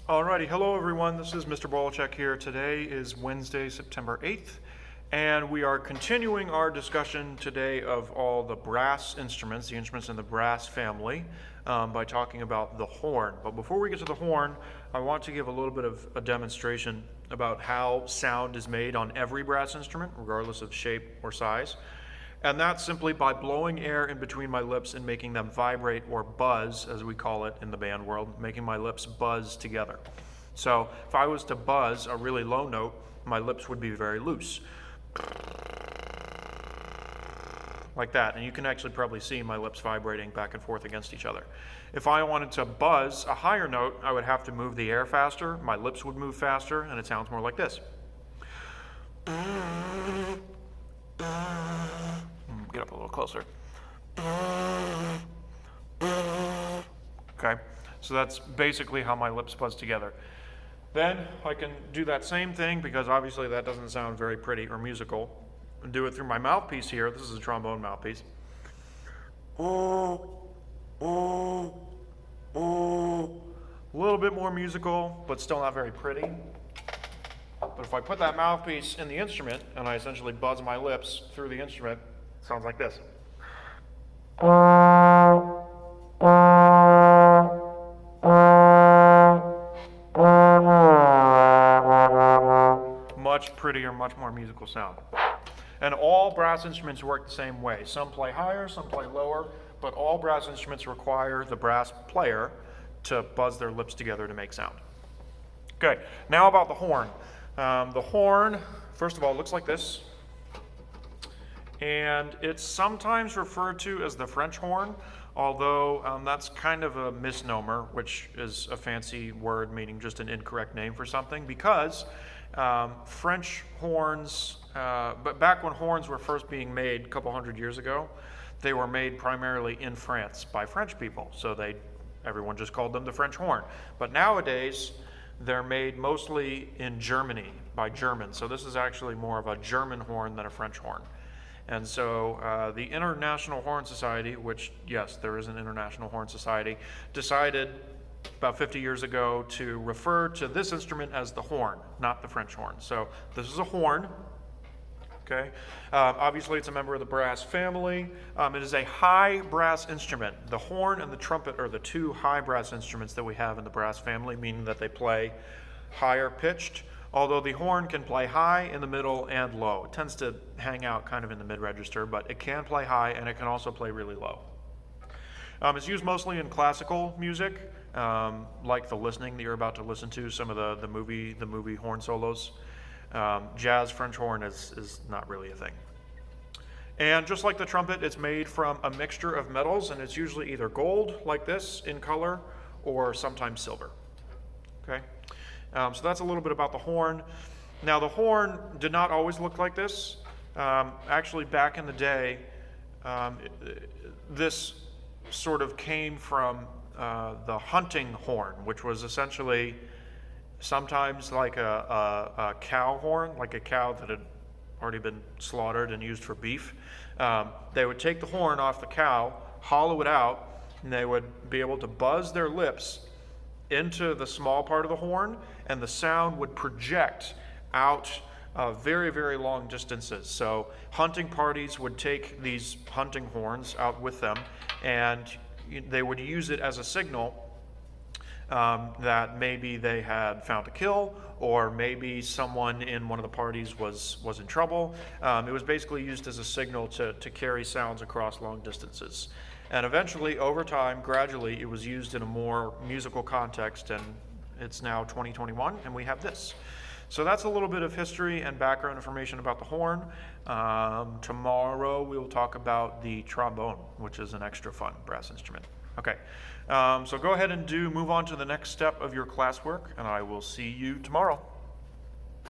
Alrighty, hello everyone, this is Mr. Bolachek here. Today is Wednesday, September 8th, and we are continuing our discussion today of all the brass instruments, the instruments in the brass family, by talking about the horn. But before we get to the horn, I want to give a little bit of a demonstration about how sound is made on every brass instrument, regardless of shape or size. And that's simply by blowing air in between my lips and making them vibrate, or buzz, as we call it in the band world, making my lips buzz together. So if I was to buzz a really low note, my lips would be very loose. Like that, and you can actually probably see my lips vibrating back and forth against each other. If I wanted to buzz a higher note, I would have to move the air faster, my lips would move faster, and it sounds more like this. Get up a little closer. Okay, so that's basically how my lips buzz together. Then I can do that same thing, because obviously that doesn't sound very pretty or musical, and do it through my mouthpiece here. This is a trombone mouthpiece. A little bit more musical, but still not very pretty. But if I put that mouthpiece in the instrument and I essentially buzz my lips through the instrument, it sounds like this. Much prettier, much more musical sound. And all brass instruments work the same way. Some play higher, some play lower, but all brass instruments require the brass player to buzz their lips together to make sound. Okay, now about the horn. The horn, first of all, looks like this. And it's sometimes referred to as the French horn, although that's kind of a misnomer, which is a fancy word meaning just an incorrect name for something, because French horns, but back when horns were first being made a couple hundred years ago, they were made primarily in France by French people, so everyone just called them the French horn. But nowadays, they're made mostly in Germany by Germans, so this is actually more of a German horn than a French horn. And so the International Horn Society, which, yes, there is an International Horn Society, decided about 50 years ago to refer to this instrument as the horn, not the French horn. So this is a horn. Okay. Obviously, it's a member of the brass family. It is a high brass instrument. The horn and the trumpet are the two high brass instruments that we have in the brass family, meaning that they play higher pitched, although the horn can play high, in the middle, and low. It tends to hang out kind of in the mid-register, but it can play high, and it can also play really low. It's used mostly in classical music, like the listening that you're about to listen to, some of the movie horn solos. Jazz French horn is not really a thing. And just like the trumpet, it's made from a mixture of metals, and it's usually either gold, like this, in color, or sometimes silver. Okay? So that's a little bit about the horn. Now, the horn did not always look like this. Actually, back in the day, this sort of came from the hunting horn, which was essentially sometimes like a cow horn, like a cow that had already been slaughtered and used for beef. They would take the horn off the cow, hollow it out, and they would be able to buzz their lips into the small part of the horn, and the sound would project out very, very long distances. So hunting parties would take these hunting horns out with them, and they would use it as a signal that maybe they had found a kill, or maybe someone in one of the parties was in trouble. It was basically used as a signal to carry sounds across long distances. And eventually, over time, gradually, it was used in a more musical context, and it's now 2021, and we have this. So that's a little bit of history and background information about the horn. Tomorrow, we will talk about the trombone, which is an extra fun brass instrument. Okay, so go ahead and move on to the next step of your classwork, and I will see you tomorrow.